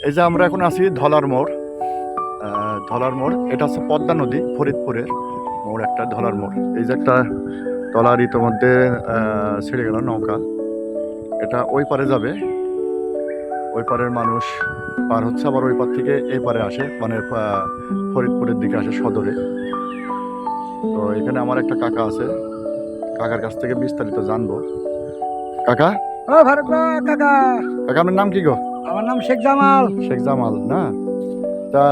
এই যে আমরা এখন আছি ধলার মোড়। ধলার মোড়, এটা হচ্ছে পদ্মা নদী, ফরিদপুরের মোড় একটা ধলার মোড়। এই যে একটা ট্রলার ইতিমধ্যে ছেড়ে গেল নৌকা, এটা ওই পারে যাবে। ওই পারের মানুষ পার হচ্ছে, আবার ওই পার থেকে এই পারে আসে, মানে ফরিদপুরের দিকে আসে সদরে। তো এখানে আমার একটা কাকা আছে, কাকার কাছ থেকে বিস্তারিত জানবো। কাকা, ও ভারত কাকা, কাকা আপনার নাম কি গো? আমার নাম শেখ জামাল। শেখ জামাল না? তা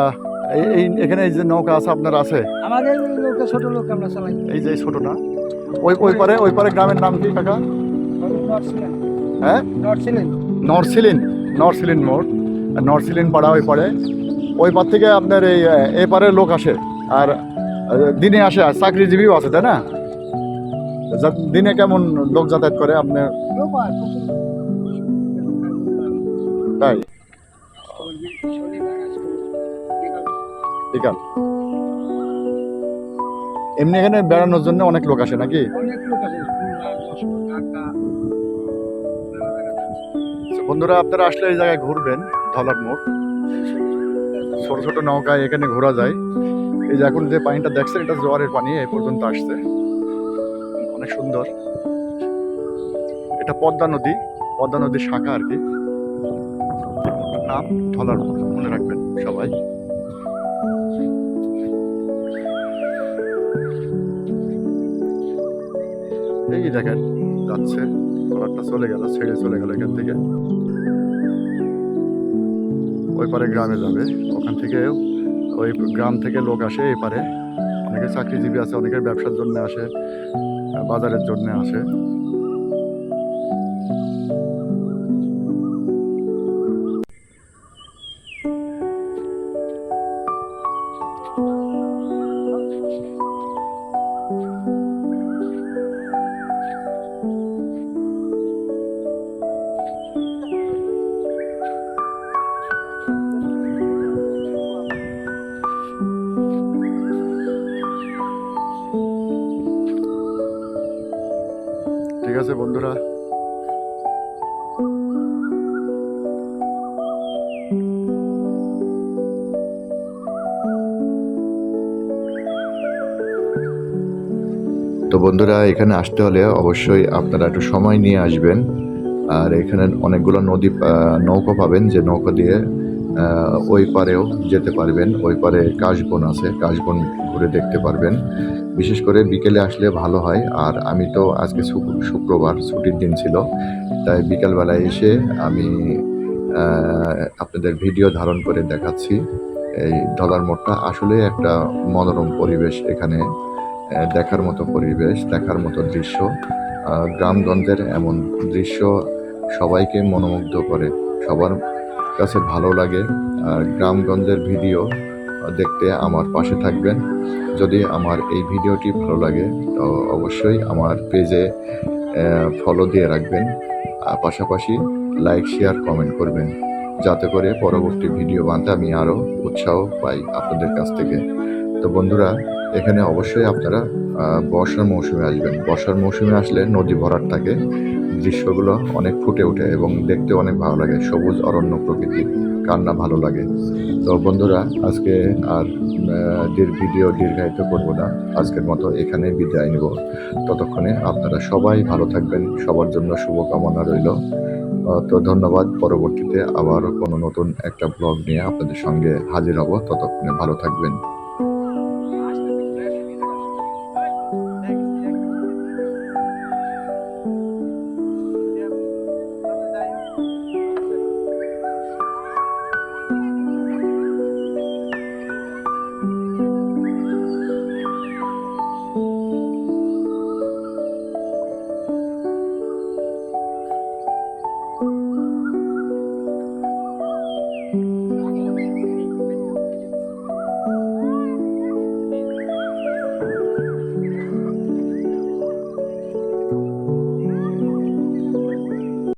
এখানে এই যে নৌকা আছে আপনার আছে? আমাদের লোকটা ছোট লোক, আমরা চালাই। এই যে ছোট না, ওই পারে গ্রামের নাম কি কাকা? হ্যাঁ, নরসিলিন মোড়, নরসিলিন পাড়া ওই পারে। ওই পার থেকে আপনার এই পারে লোক আসে, আর দিনে আসে, আর চাকরিজীবীও আছে, তাই না? দিনে কেমন লোক যাতায়াত করে আপনার? তাই বিকাল এমনি এখানে বেড়ানোর জন্য অনেক লোক আসে নাকি? বন্ধুরা, আপনারা আসলে এই জায়গায় ঘুরবেন, ধলার মোড়। ছোট ছোট নৌকায় এখানে ঘোরা যায়। এই যে এখন যে পানিটা দেখছেন, এটা জোয়ারের পানি, এই পর্যন্ত আসছে, অনেক সুন্দর। এটা পদ্মা নদীর শাখা আর কি। নাম ধলার মোড়, মনে রাখবেন সবাই। এই দেখেন যাচ্ছে, ট্রলারটা চলে গেল, ছেড়ে চলে গেল এখান থেকে। ওই পারে গ্রামে যাবে, ওখান থেকে ওই গ্রাম থেকে লোক আসে এই পারে। অনেকে চাকরিজীবী আছে, অনেকের ব্যবসার জন্য আসে, বাজারের জন্য আসে। ঠিক আছে বন্ধুরা, তো বন্ধুরা, এখানে আসতে হলে অবশ্যই আপনারা একটু সময় নিয়ে আসবেন। আর এখানে অনেকগুলো নৌকা পাবেন, যে নৌকা দিয়ে ওই পারেও যেতে পারবেন। ওই পারে কাশবন আছে, কাশবন ঘুরে দেখতে পারবেন। বিশেষ করে বিকেলে আসলে ভালো হয়। আর আমি তো আজকে শুক্রবার ছুটির দিন ছিল, তাই বিকালবেলায় এসে আমি আপনাদের ভিডিও ধারণ করে দেখাচ্ছি। এই ধলার মোড়টা আসলে একটা মনোরম পরিবেশ, এখানে দেখার মতো পরিবেশ, দেখার মতো দৃশ্য। গ্রামগঞ্জের এমন দৃশ্য সবাইকে মনোমুগ্ধ করে, সবার কাছে ভালো লাগে। আর গ্রামগঞ্জের ভিডিও দেখতে আমার পাশে থাকবেন। যদি আমার এই ভিডিওটি ভালো লাগে তো অবশ্যই আমার পেজে ফলো দিয়ে রাখবেন। পাশাপাশি লাইক, শেয়ার, কমেন্ট করবেন, যাতে করে পরবর্তী ভিডিও বানাতে আমি আরও উৎসাহ পাই আপনাদের কাছ থেকে। তো বন্ধুরা, এখানে অবশ্যই আপনারা বর্ষার মৌসুমে আসবেন। বর্ষার মৌসুমে আসলে নদী ভরাট থাকে, দৃশ্যগুলো অনেক ফুটে ওঠে এবং দেখতে অনেক ভালো লাগে। সবুজ অরণ্য প্রকৃতি, কার না ভালো লাগে। তো বন্ধুরা, আজকে আর ভিডিও দীর্ঘায়িত করব না, আজকের মতো এখানে বিদায় নেব। ততক্ষণে আপনারা সবাই ভালো থাকবেন, সবার জন্য শুভকামনা রইল। তো ধন্যবাদ। পরবর্তীতে আবারও কোনো নতুন একটা ব্লগ নিয়ে আপনাদের সঙ্গে হাজির হব। ততক্ষণে ভালো থাকবেন।